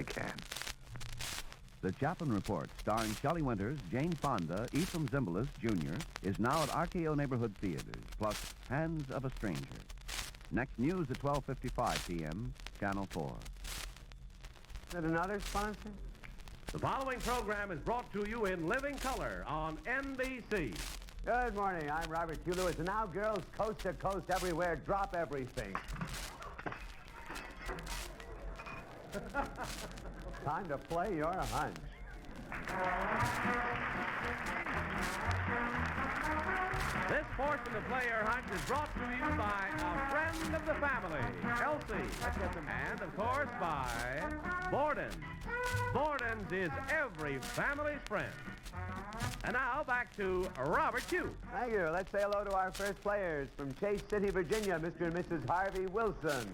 can. The Chaplin Report, starring Shelley Winters, Jane Fonda, Ephraim Zimbalist Jr., is now at RKO Neighborhood Theaters, plus Hands of a Stranger. Next news at 12:55 p.m., Channel 4. Is that another sponsor? The following program is brought to you in living color on NBC. Good morning. I'm Robert Hugh Lewis. And now, girls, coast to coast, everywhere, drop everything. Time to play Your Hunch. This portion of Play Your Hunch is brought to you by a friend of the family, Elsie, and, of course, by Borden's. Borden's is every family's friend. And now, back to Robert Hugh. Thank you. Let's say hello to our first players from Chase City, Virginia, Mr. and Mrs. Harvey Wilson.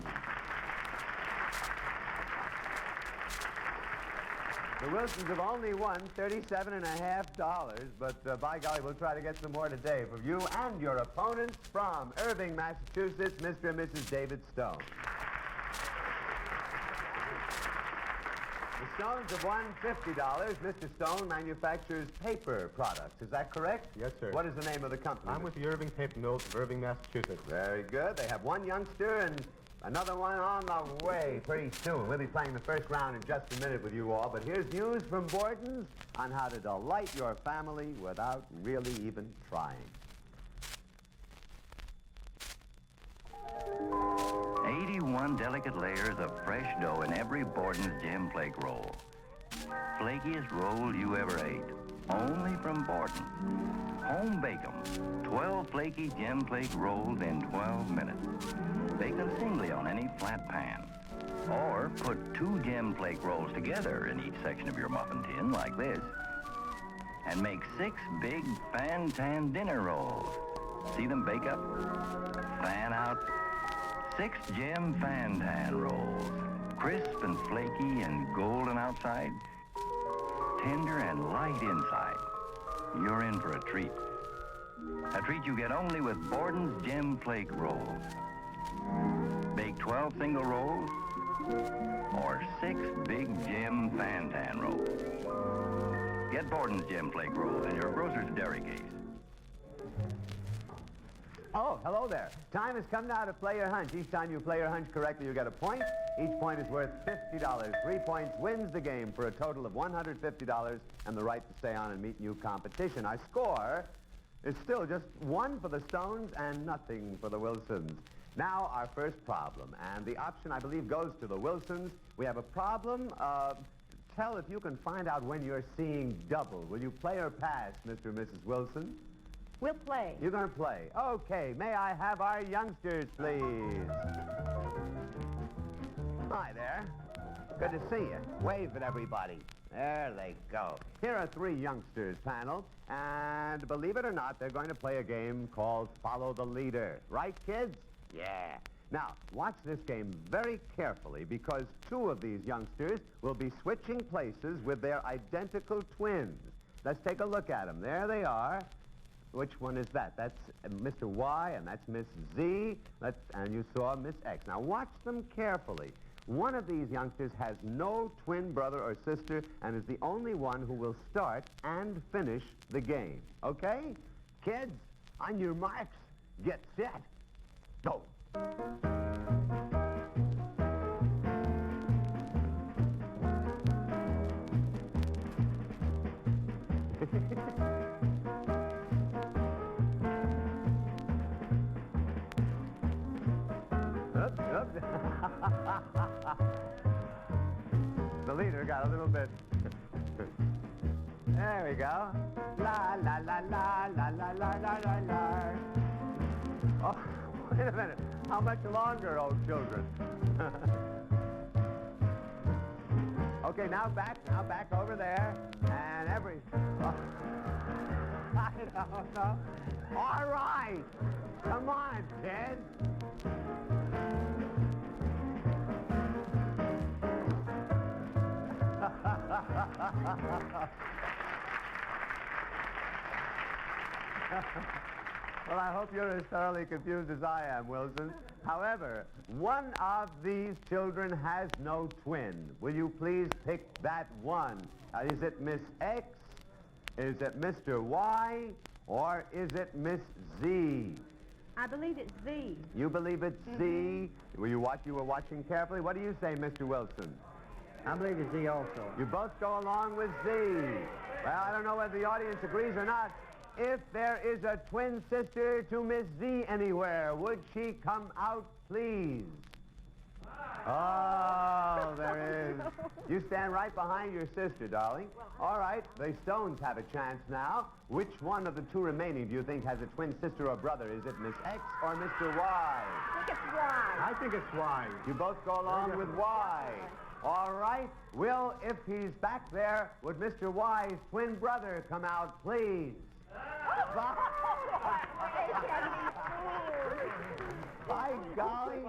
The Wilsons have only won $37.50, but by golly, we'll try to get some more today for you and your opponents from Irving, Massachusetts, Mr. and Mrs. David Stone. The Stones have won $50. Mr. Stone manufactures paper products. Is that correct? Yes, sir. What is the name of the company? I'm with the Irving Paper Mills of Irving, Massachusetts. Very good. They have one youngster and another one on the way pretty soon. We'll be playing the first round in just a minute with you all, but here's news from Borden's on how to delight your family without really even trying. 81 delicate layers of fresh dough in every Borden's Gem Flake roll. Flakiest roll you ever ate. Only from Borden's. Home bake 'em. 12 flaky Gem Flake rolls in 12 minutes. Bake them singly on any flat pan. Or put 2 Gem Flake rolls together in each section of your muffin tin like this. And make 6 big fan-tan dinner rolls. See them bake up? Fan out. 6 Gem fan-tan rolls. Crisp and flaky and golden outside. Tender and light inside. You're in for a treat. A treat you get only with Borden's Gem Flake rolls. Bake 12 single rolls or 6 big Gem fan-tan rolls. Get Borden's Gem Flake rolls in your grocer's dairy case. Oh, hello there. Time has come now to play your hunch. Each time you play your hunch correctly, you get a point. Each point is worth $50. 3 points wins the game for a total of $150 and the right to stay on and meet new competition. Our score is still just 1 for the Stones and nothing for the Wilsons. Now, our first problem, and the option, I believe, goes to the Wilsons. We have a problem. Tell if you can find out when you're seeing double. Will you play or pass, Mr. and Mrs. Wilson? We'll play. You're going to play. Okay, may I have our youngsters, please? Hi there. Good to see you. Wave at everybody. There they go. Here are 3 youngsters, panel, and believe it or not, they're going to play a game called Follow the Leader. Right, kids? Yeah. Now, watch this game very carefully because 2 of these youngsters will be switching places with their identical twins. Let's take a look at them. There they are. Which one is that? That's Mr. Y, and that's Miss Z, and you saw Miss X. Now, watch them carefully. One of these youngsters has no twin brother or sister and is the only one who will start and finish the game. Okay? Kids, on your marks, get set, go. The leader got a little bit. There we go. La la la la la la la la la la. Oh, wait a minute. How much longer, old children? Okay, now back over there, and I don't know. All right, come on, kids. Well, I hope you're as thoroughly confused as I am, Wilson. However, one of these children has no twin. Will you please pick that one? Is it Miss X? Is it Mr. Y? Or is it Miss Z? I believe it's Z. You believe it's Z? You were watching carefully? What do you say, Mr. Wilson? I believe it's Z also. You both go along with Z. Well, I don't know whether the audience agrees or not. If there is a twin sister to Miss Z anywhere, would she come out, please? Oh, there is. You stand right behind your sister, darling. All right, the Stones have a chance now. Which one of the two remaining do you think has a twin sister or brother? Is it Miss X or Mr. Y? I think it's Y. I think it's Y. You both go along with Y. All right. Will, if he's back there, would Mr. Y's twin brother come out, please? By golly.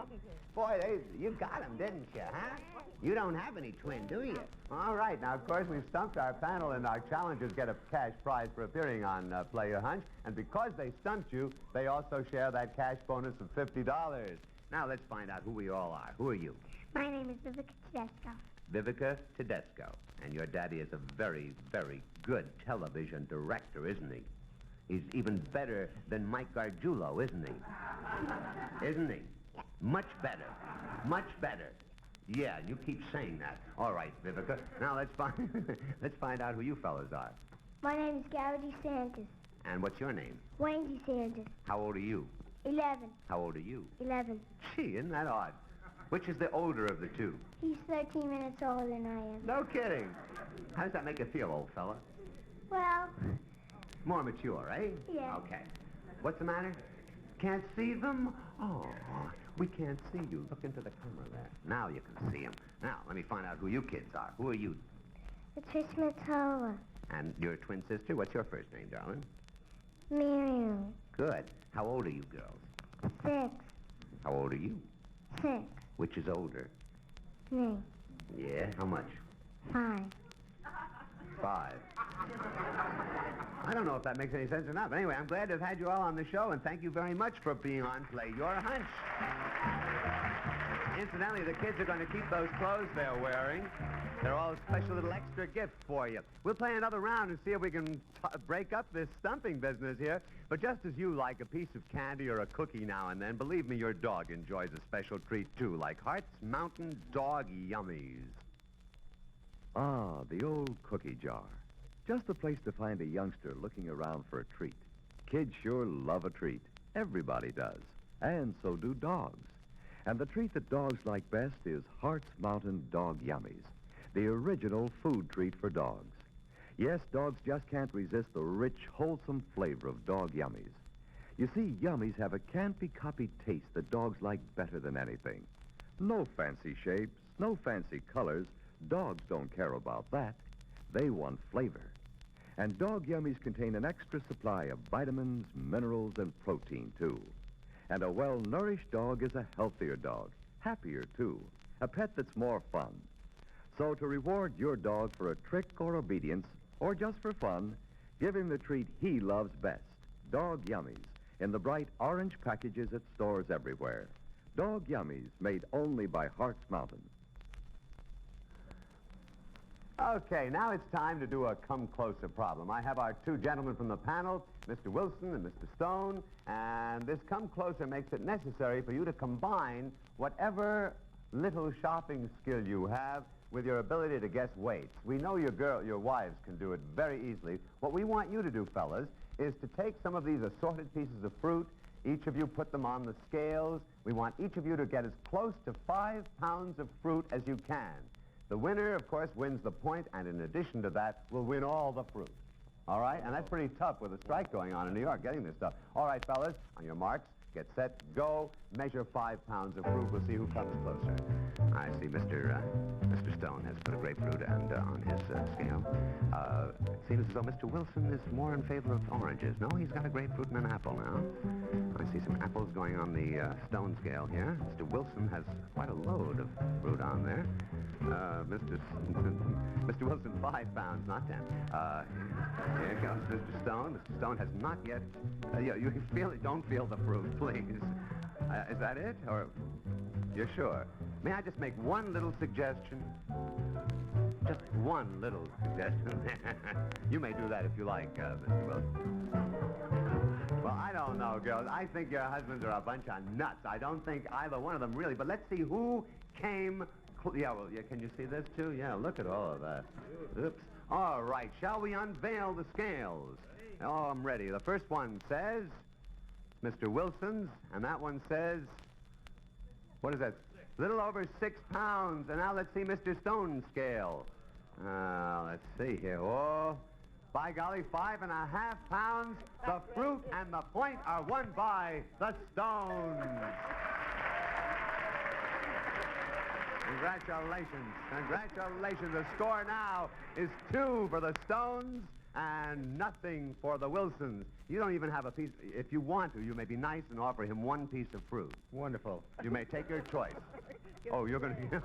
Boy, you got him, didn't you, huh? You don't have any twin, do you? All right. Now, of course, we've stumped our panel, and our challengers get a cash prize for appearing on Play Your Hunch. And because they stumped you, they also share that cash bonus of $50. Now, let's find out who we all are. Who are you? My name is Vivica Tedesco. Vivica Tedesco. And your daddy is a very, very good television director, isn't he? He's even better than Mike Gargiulo, isn't he? Isn't he? Yeah. Much better. Much better. Yeah, you keep saying that. All right, Vivica. Now let's find out who you fellas are. My name is Gary DeSantis. And what's your name? Wayne DeSantis. How old are you? 11. How old are you? 11. Gee, isn't that odd? Which is the older of the two? He's 13 minutes older than I am. No kidding. How does that make you feel, old fella? Well, More mature, eh? Yeah. Okay. What's the matter? Can't see them? Oh, we can't see you. Look into the camera there. Now you can see them. Now, let me find out who you kids are. Who are you? Patricia Matola. And your twin sister? What's your first name, darling? Miriam. Good. How old are you girls? 6. How old are you? 6. Which is older? Me. Yeah, how much? 5. 5. I don't know if that makes any sense or not, but anyway, I'm glad to have had you all on the show, and thank you very much for being on Play Your Hunch. Incidentally, the kids are going to keep those clothes they're wearing. They're all special little extra gifts for you. We'll play another round and see if we can break up this stumping business here. But just as you like a piece of candy or a cookie now and then, believe me, your dog enjoys a special treat, too, like Hart's Mountain Dog Yummies. Ah, the old cookie jar. Just the place to find a youngster looking around for a treat. Kids sure love a treat. Everybody does. And so do dogs. And the treat that dogs like best is Hart's Mountain Dog Yummies, the original food treat for dogs. Yes, dogs just can't resist the rich, wholesome flavor of dog yummies. You see, yummies have a can't-be-copied taste that dogs like better than anything. No fancy shapes, no fancy colors. Dogs don't care about that. They want flavor. And dog yummies contain an extra supply of vitamins, minerals, and protein, too. And a well-nourished dog is a healthier dog, happier, too, a pet that's more fun. So to reward your dog for a trick or obedience, or just for fun, give him the treat he loves best, Dog Yummies, in the bright orange packages at stores everywhere. Dog Yummies, made only by Hart's Mountain. Okay, now it's time to do a come closer problem. I have our two gentlemen from the panel, Mr. Wilson and Mr. Stone, and this come closer makes it necessary for you to combine whatever little shopping skill you have with your ability to guess weights. We know your wives can do it very easily. What we want you to do, fellas, is to take some of these assorted pieces of fruit. Each of you put them on the scales. We want each of you to get as close to 5 pounds of fruit as you can. The winner, of course, wins the point, and in addition to that, will win all the fruit. All right? And that's pretty tough with a strike going on in New York, getting this stuff. All right, fellas, on your marks, Get set, go. Measure 5 pounds of fruit. We'll see who comes closer. I see Mr. Stone has put a grapefruit and on his scale. It seems as though Mr. Wilson is more in favor of oranges. No, he's got a grapefruit and an apple now. I see some apples going on the Stone scale here. Mr. Wilson has quite a load of fruit on there. Mr. Wilson, 5 pounds, not 10. Here goes Mr. Stone. Mr. Stone has not yet... you feel it. Don't feel the fruit, please. Is that it? Or you're sure? May I just make one little suggestion? Just one little suggestion. You may do that if you like, Mr. Wilson. Well, I don't know, girls. I think your husbands are a bunch of nuts. I don't think either one of them really. But let's see who came... Yeah, can you see this, too? Yeah, look at all of that. Oops. All right, shall we unveil the scales? Oh, I'm ready. The first one says Mr. Wilson's, and that one says, what is that? Little over 6 pounds. And now let's see Mr. Stone's scale. Let's see here. Oh, by golly, 5.5 pounds. The fruit and the point are won by the Stones. Congratulations. Congratulations. The score now is 2 for the Stones and nothing for the Wilsons. You don't even have a piece. If you want to, you may be nice and offer him one piece of fruit. Wonderful. You may take your choice. Oh, you're going to...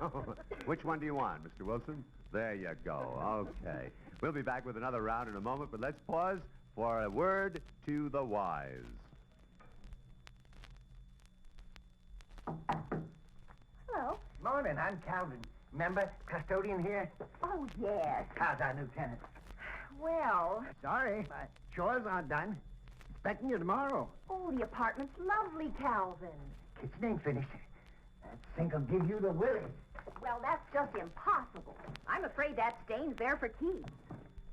Which one do you want, Mr. Wilson? There you go. Okay. We'll be back with another round in a moment, but let's pause for a word to the wise. Hello. Morning, I'm Calvin. Remember, custodian here? Oh, yes. How's our new tenant? Well, Sorry, my chores aren't done. Expecting you tomorrow. oh, the apartment's lovely, Calvin. Kitchen ain't finished. That sink'll give you the willies. Well, that's just impossible. I'm afraid that stain's there for keeps.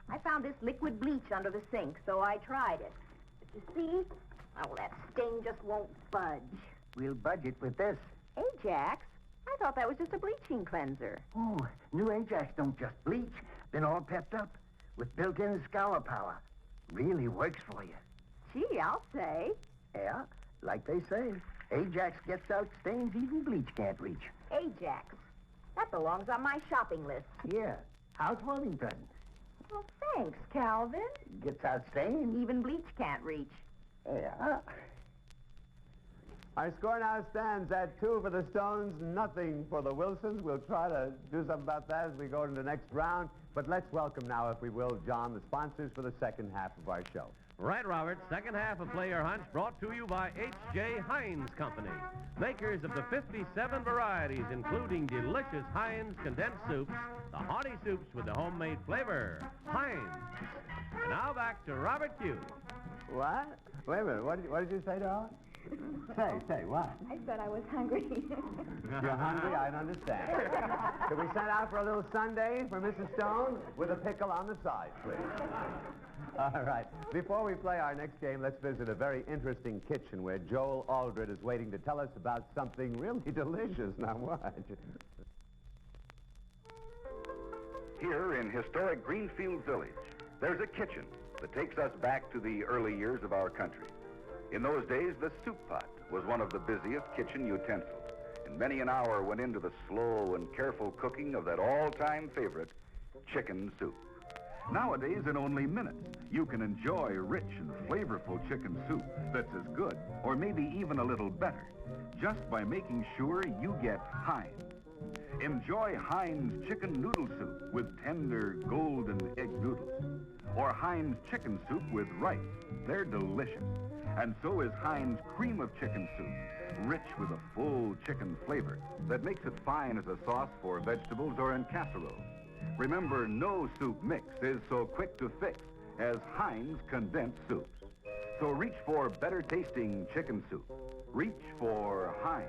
I found this liquid bleach under the sink, so I tried it. But you see? Oh, that stain just won't budge. We'll budget with this. Ajax? I thought that was just a bleaching cleanser. Oh, new Ajax don't just bleach. Been all pepped up with built-in scour power. Really works for you. Gee, I'll say. Yeah, like they say, Ajax gets out stains even bleach can't reach. Ajax. That belongs on my shopping list. Here, housewarming present. Well, thanks, Calvin. Gets out stains. Even bleach can't reach. Yeah. Our score now stands at 2 for the Stones, nothing for the Wilsons. We'll try to do something about that as we go into the next round. But let's welcome now, if we will, John, the sponsors for the second half of our show. Right, Robert. Second half of Play Your Hunch brought to you by H.J. Heinz Company, makers of the 57 varieties, including delicious Heinz condensed soups, the hearty soups with the homemade flavor. Heinz. And now back to Robert Hughes. What? Wait a minute. What did you say, darling? Say, what? I said I was hungry. You're hungry? I understand. Could we send out for a little sundae for Mrs. Stone with a pickle on the side, please? All right. Before we play our next game, let's visit a very interesting kitchen where Joel Aldred is waiting to tell us about something really delicious. Now, what? Here in historic Greenfield Village, there's a kitchen that takes us back to the early years of our country. In those days, the soup pot was one of the busiest kitchen utensils, and many an hour went into the slow and careful cooking of that all-time favorite, chicken soup. Nowadays, in only minutes, you can enjoy rich and flavorful chicken soup that's as good, or maybe even a little better, just by making sure you get Heinz. Enjoy Heinz chicken noodle soup with tender golden egg noodles, or Heinz chicken soup with rice. They're delicious. And so is Heinz cream of chicken soup, rich with a full chicken flavor that makes it fine as a sauce for vegetables or in casserole. Remember, no soup mix is so quick to fix as Heinz condensed soups. So reach for better tasting chicken soup. Reach for Heinz.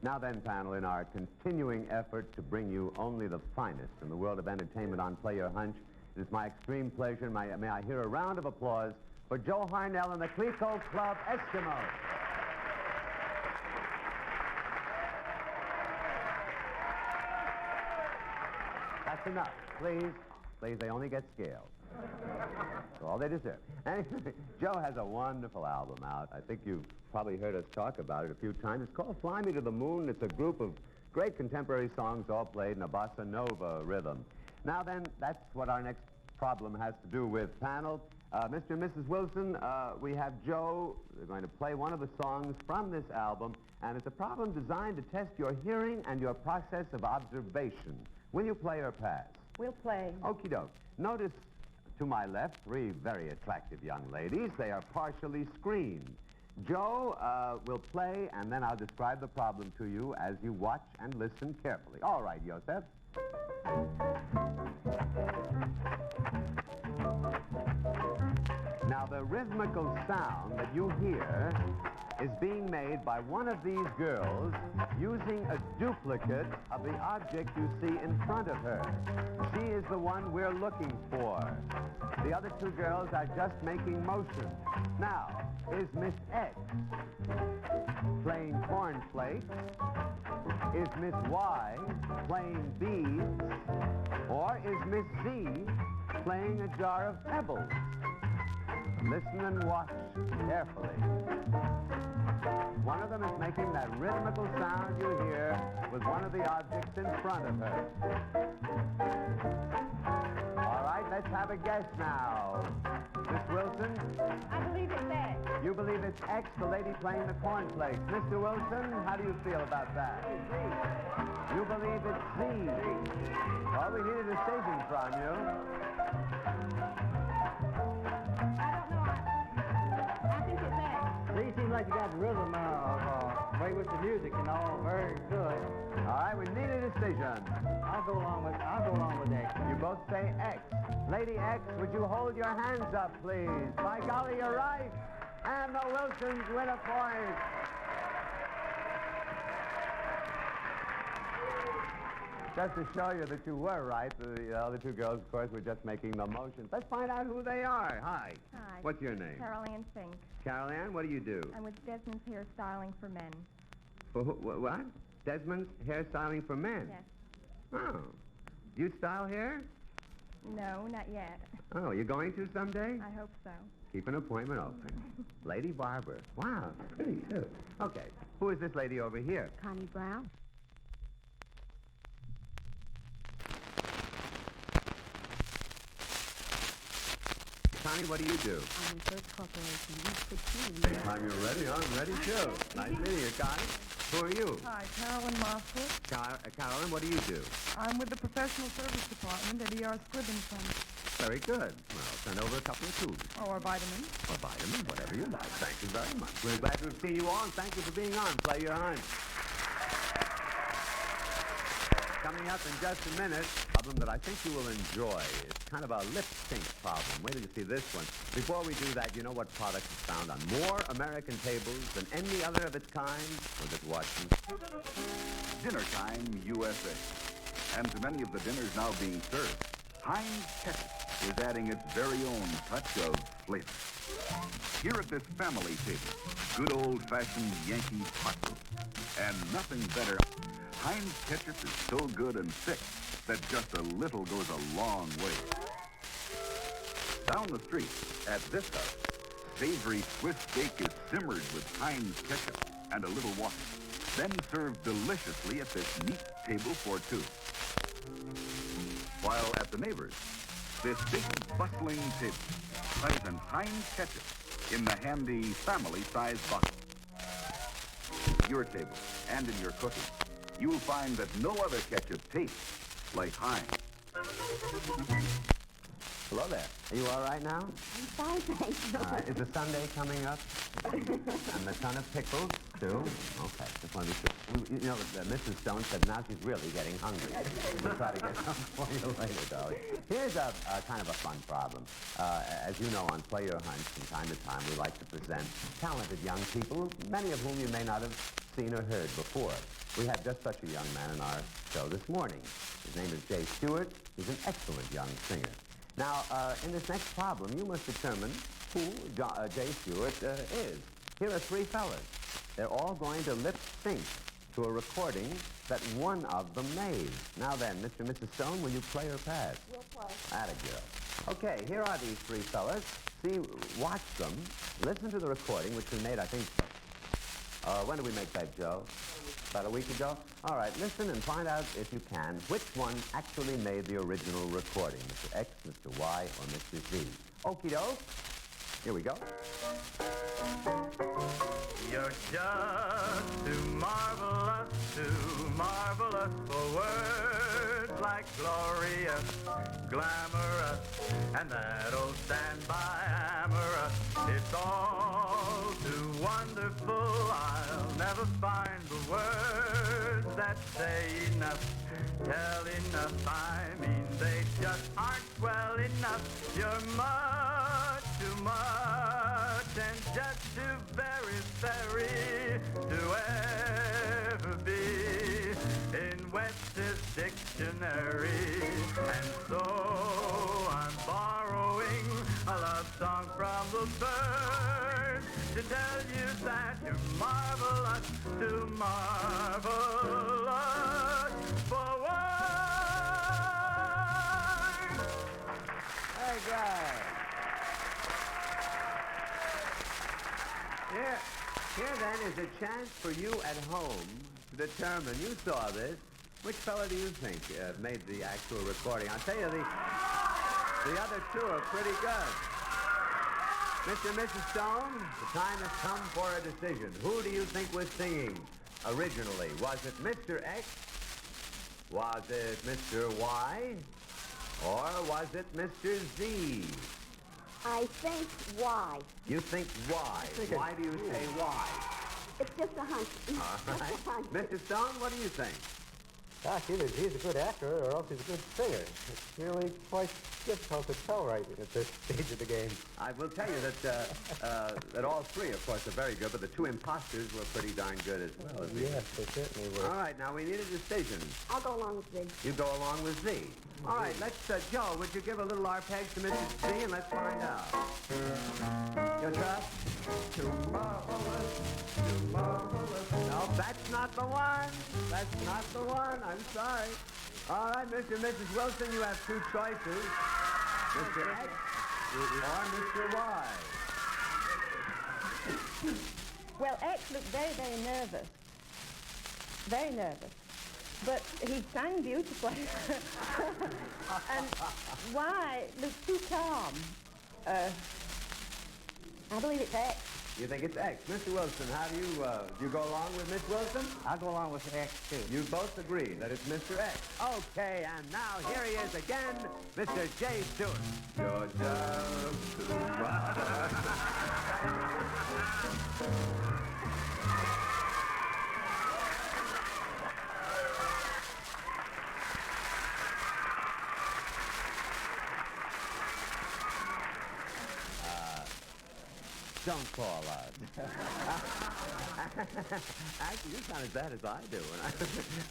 Now then, panel, in our continuing effort to bring you only the finest in the world of entertainment on Play Your Hunch, it is my extreme pleasure, may I hear a round of applause for Joe Harnell and the Clico Club Eskimos. That's enough. Please, they only get scaled. That's all they deserve. Anyway, Joe has a wonderful album out. I think you've probably heard us talk about it a few times. It's called Fly Me to the Moon. It's a group of great contemporary songs all played in a bossa nova rhythm. Now then, that's what our next problem has to do with. Panel, Mr. and Mrs. Wilson, we have Joe. They're going to play one of the songs from this album, and it's a problem designed to test your hearing and your process of observation. Will you play or pass? We'll play. Okie doke. Notice to my left, three very attractive young ladies. They are partially screened. Joe will play, and then I'll describe the problem to you as you watch and listen carefully. All right, Joseph. Now, the rhythmical sound that you hear is being made by one of these girls using a duplicate of the object you see in front of her. She is the one we're looking for. The other two girls are just making motion. Now, is Miss X playing cornflakes? Is Miss Y playing beads? Or is Miss Z playing a jar of pebbles? Listen and watch carefully. One of them is making that rhythmical sound you hear with one of the objects in front of her. All right, let's have a guess now. Miss Wilson? I believe it's X. You believe it's X, the lady playing the cornflakes. Mr. Wilson, how do you feel about that? You believe it's Z. Well, we need a decision from you. It seems like you got the rhythm way with the music and all, very good. All right, we need a decision. I'll go along with X. You both say X. Lady X, would you hold your hands up, please? By golly, you're right. And the Wilsons win a point. Just to show you that you were right, the other two girls, of course, were just making the motions. Let's find out who they are. Hi. Hi. What's your name? Carol Ann Fink. Carol Ann, what do you do? I'm with Desmond's Hairstyling for Men. For what? Desmond's Hairstyling for Men? Yes. Oh. Do you style hair? No, not yet. Oh, you're going to someday? I hope so. Keep an appointment open. Lady Barber. Wow, pretty, too. Okay, who is this lady over here? Connie Brown. Connie, what do you do? I'm with First Corporation. Anytime you're ready, I'm ready, too. Nice meeting you, Connie. Who are you? Hi, Carolyn Moskowitz. Carolyn, what do you do? I'm with the Professional Service Department at E.R. Scribbins Center. Very good. Well, send over a couple of tubes. Or vitamins. Or vitamins, whatever you like. Thank you very much. We're glad to have seen you all, and thank you for being on. Play Your Hunch. Coming up in just a minute, a problem that I think you will enjoy. It's kind of a lip sync problem. Wait till you see this one. Before we do that, you know what product is found on more American tables than any other of its kind? Well, just watch them. Dinner Time USA. And to many of the dinners now being served, Heinz ketchup is adding its very own touch of flavor. Here at this family table, good old-fashioned Yankee hot food. And nothing better. Heinz ketchup is so good and thick that just a little goes a long way. Down the street, at this house, savory Swiss steak is simmered with Heinz ketchup and a little water, then served deliciously at this neat table for two. While at the neighbors, this big bustling table has an Heinz ketchup in the handy family-sized bottle. Your table and in your cooking, you'll find that no other ketchup tastes like Heinz. Hello there. Are you all right now? I'm fine, thank you. All right. Is the Sunday coming up? And the ton of pickles, too? Okay. Just wanted to be sure. You know, Mrs. Stone said now she's really getting hungry. We'll try to get some for you later, darling. Here's a kind of a fun problem. As you know, on Play Your Hunch, from time to time, we like to present talented young people, many of whom you may not have seen or heard before. We have just such a young man in our show this morning. His name is Jay Stewart. He's an excellent young singer. Now, in this next problem, you must determine who Jay Stewart is. Here are three fellas. They're all going to lip sync to a recording that one of them made. Now then, Mr. and Mrs. Stone, will you play or pass? We'll play. Atta girl. Okay, here are these three fellas. See, watch them. Listen to the recording, which we made, I think, when did we make that, Joe? About a week ago? All right, listen and find out, if you can, which one actually made the original recording, Mr. X, Mr. Y, or Mr. Z. Okie doke. Here we go. You're just too marvelous for words like glorious, glamorous, and that old standby amorous. It's all too wonderful. I'll never find the words that say enough, tell enough. I mean, they just aren't well enough. You're much too much and just too very to ever be in Webster's dictionary. And so I'm borrowing a love song from the birds to tell you that you're marvelous, too marvelous for words. Very good. Here then is a chance for you at home to determine, you saw this, which fella do you think made the actual recording? I'll tell you, the other two are pretty good. Mr. and Mrs. Stone, the time has come for a decision. Who do you think was singing originally? Was it Mr. X? Was it Mr. Y? Or was it Mr. Z? I think why. You think why? Why do you say why? It's just a hunch. All right. Mr. Stone, what do you think? Gosh, either he's a good actor or else he's a good singer. It's really quite difficult to tell right at this stage of the game. I will tell you that all three, of course, are very good, but the two imposters were pretty darn good as well. Yes, they certainly were. All right, now we need a decision. I'll go along with Z. You go along with Z. All right, let's, Joe, would you give a little arpeg to Mrs. Z and let's find out. Your trust? Too marvelous, too marvelous. No, that's not the one. That's not the one. I'm sorry. All right, Mr. and Mrs. Wilson, you have two choices. Mr. X or Mr. Y. Well, X looked very, very nervous. Very nervous. But he sang beautifully. And Y looked too calm. I believe it's X. You think it's X. Mr. Wilson, how do you go along with Miss Wilson? I'll go along with X, too. You both agree that it's Mr. X. Okay, and now here he is again, Mr. J. Stewart. You're just too Don't fall out. Actually, you sound as bad as I do.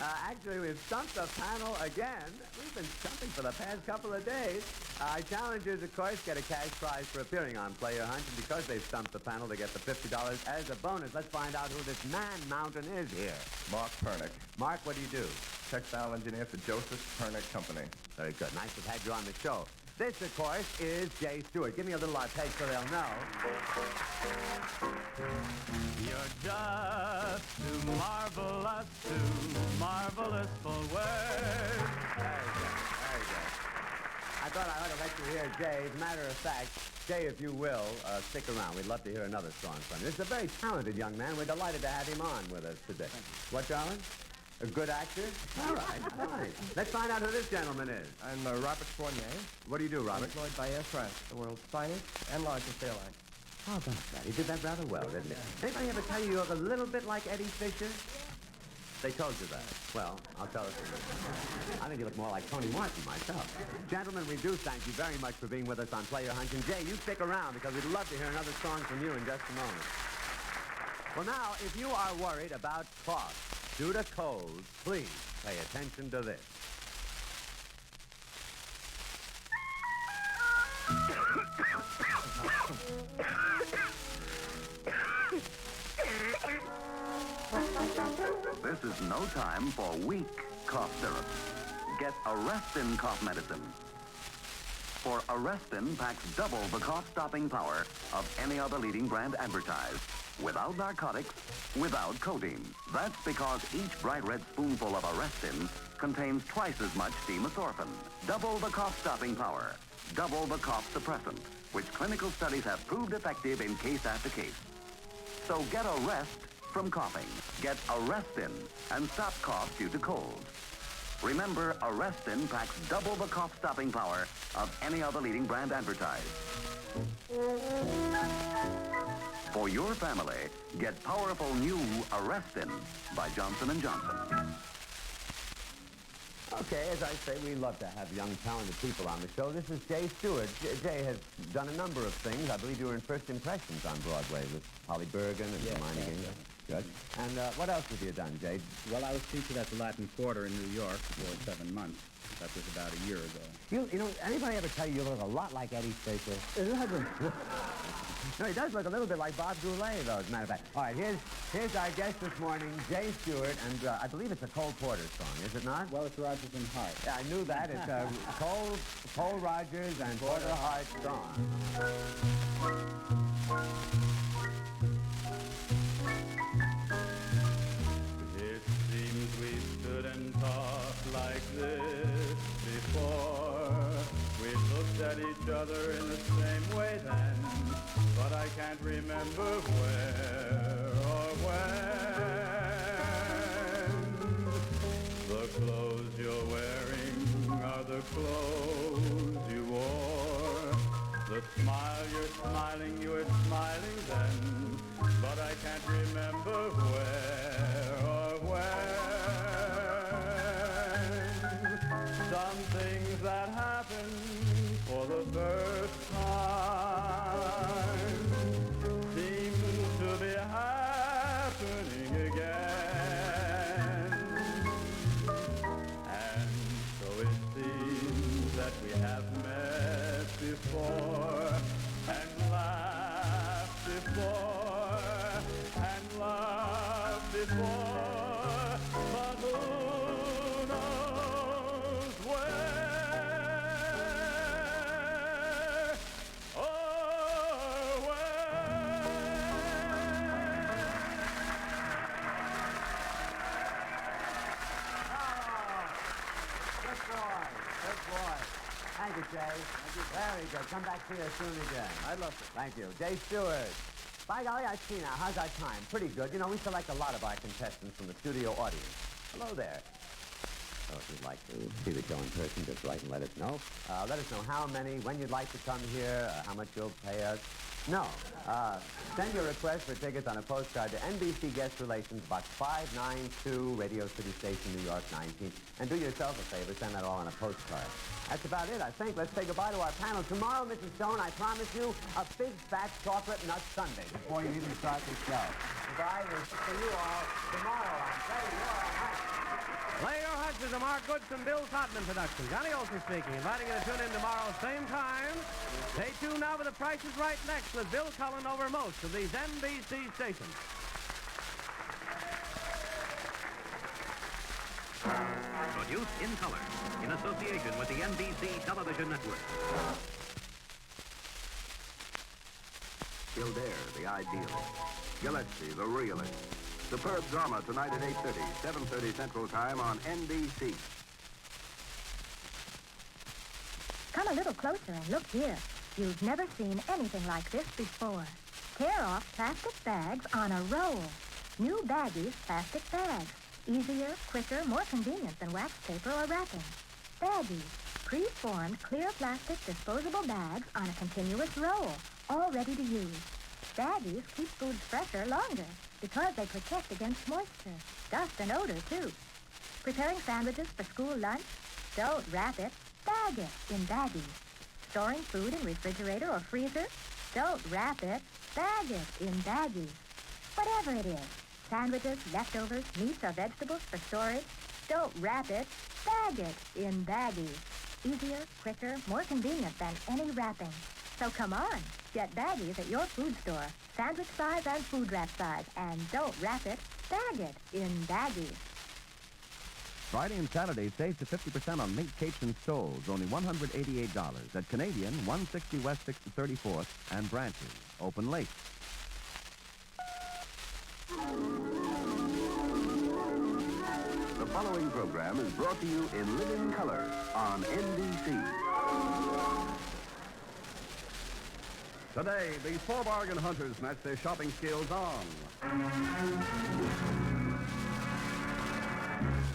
Actually, we've stumped the panel again. We've been stumping for the past couple of days. Our challengers, of course, get a cash prize for appearing on Play Your Hunch, and because they've stumped the panel, they get the $50 as a bonus. Let's find out who this man-mountain is here. Mark Pernick. Mark, what do you do? Textile engineer for Joseph Pernick Company. Very good. Nice to have had you on the show. This, of course, is Jay Stewart. Give me a little arpeg so they'll know. You're just too marvelous for words. Very good. Very good. I thought I ought to let you hear Jay. As a matter of fact, Jay, if you will, stick around. We'd love to hear another song from you. This is a very talented young man. We're delighted to have him on with us today. What, darling? A good actor? All right, all right. Let's find out who this gentleman is. I'm Robert Fournier. What do you do, Robert? Employed by Air France, the world's finest and largest airline. How about that? He did that rather well, didn't he? Anybody ever tell you look a little bit like Eddie Fisher? They told you that. Well, I'll tell it to you. I think you look more like Tony Martin myself. Gentlemen, we do thank you very much for being with us on Play Your Hunch. And Jay, you stick around because we'd love to hear another song from you in just a moment. Well, now, if you are worried about cost due to colds, please pay attention to this. This is no time for weak cough syrup. Get Arrestin cough medicine. for Arrestin packs double the cough-stopping power of any other leading brand advertised. Without narcotics, without codeine. That's because each bright red spoonful of Arrestin contains twice as much dimethoorphan. Double the cough-stopping power. Double the cough suppressant, which clinical studies have proved effective in case after case. So get a rest from coughing. Get Arrestin and stop cough due to colds. Remember, Arrestin packs double the cough-stopping power of any other leading brand advertised. For your family, get powerful new Arrestin by Johnson & Johnson. Okay, as I say, we love to have young, talented people on the show. This is Jay Stewart. Jay has done a number of things. I believe you were in First Impressions on Broadway with Holly Bergen and Hermione Gingrich. Good. And what else have you done, Jay? Well, I was featured at the Latin Quarter in New York for 7 months. That was about a year ago. You know, anybody ever tell you look a lot like Eddie Fisher? No, he does look a little bit like Bob Goulet, though, as a matter of fact. All right, here's our guest this morning, Jay Stewart, and I believe it's a Cole Porter song, is it not? Well, it's Rogers and Hart. Yeah, I knew that. It's Cole Rogers and Porter Hart song. It seems we stood and talked like this before. We looked at each other in the same way then, but I can't remember where or when. The clothes you're wearing are the clothes you wore. The smile you're smiling, you were smiling then, but I can't remember where or when. Some things that happen for the first time seem to be happening again. And so it seems that we have met before and laughed before and loved before, but who knows where or when. Good boy. Thank you, Jay. Very good. Come back here soon again. I'd love to. Thank you. Jay Stewart. By golly, I see now. How's our time? Pretty good. You know, we select a lot of our contestants from the studio audience. Hello there. So if you'd like to see the show in person, just write and let us know. Let us know how many, when you'd like to come here, how much you'll pay us. No. Send your request for tickets on a postcard to NBC Guest Relations, Box 592, Radio City Station, New York 19. And do yourself a favor, send that all on a postcard. That's about it, I think. Let's say goodbye to our panel. Tomorrow, Mrs. Stone, I promise you, a big fat chocolate nut sundae before you even start the show. Goodbye. We'll see you all tomorrow on Play Your Hunch. Play Your Hunch is a Mark Goodson, Bill Todman production. Johnny Olson speaking, inviting you to tune in tomorrow, same time. Stay tuned now for The Price is Right next with Bill Cullen over most of these NBC stations. Produced in color in association with the NBC Television Network. Kildare, the ideal. Gillespie, the realist. Superb drama tonight at 8:30, 7:30 Central Time on NBC. Come a little closer and look here. You've never seen anything like this before. Tear-off plastic bags on a roll. New Baggies plastic bags. Easier, quicker, more convenient than wax paper or wrapping. Baggies. Pre-formed clear plastic disposable bags on a continuous roll, all ready to use. Baggies keep foods fresher longer because they protect against moisture, dust, and odor, too. Preparing sandwiches for school lunch? Don't wrap it, bag it in Baggies. Storing food in refrigerator or freezer? Don't wrap it, bag it in Baggies. Whatever it is, sandwiches, leftovers, meats, or vegetables for storage, don't wrap it, bag it in Baggies. Easier, quicker, more convenient than any wrapping. So come on, get Baggies at your food store, sandwich size and food wrap size, and don't wrap it, bag it in Baggies. Friday and Saturday, save to 50% on mink capes and stoles, only $188 at Canadian, 160 West 6th to 34th, and branches. Open late. The following program is brought to you in living color on NBC. Today, these four bargain hunters match their shopping skills on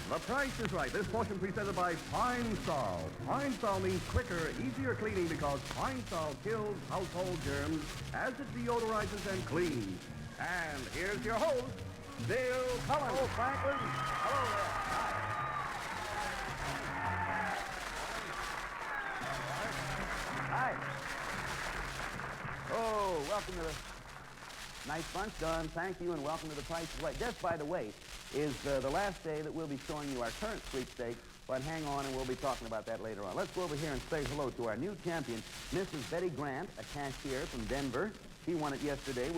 The Price is Right. This portion presented by Pine Sol. Pine Sol means quicker, easier cleaning because Pine Sol kills household germs as it deodorizes and cleans. And here's your host, Bill Cullen. Hello, Franklin. Hello there. Hi. Oh, welcome to the nice bunch, Don. Thank you, and welcome to The Price is Right. This, by the way, is the last day that we'll be showing you our current sweepstakes, but hang on, and we'll be talking about that later on. Let's go over here and say hello to our new champion, Mrs. Betty Grant, a cashier from Denver. She won it yesterday with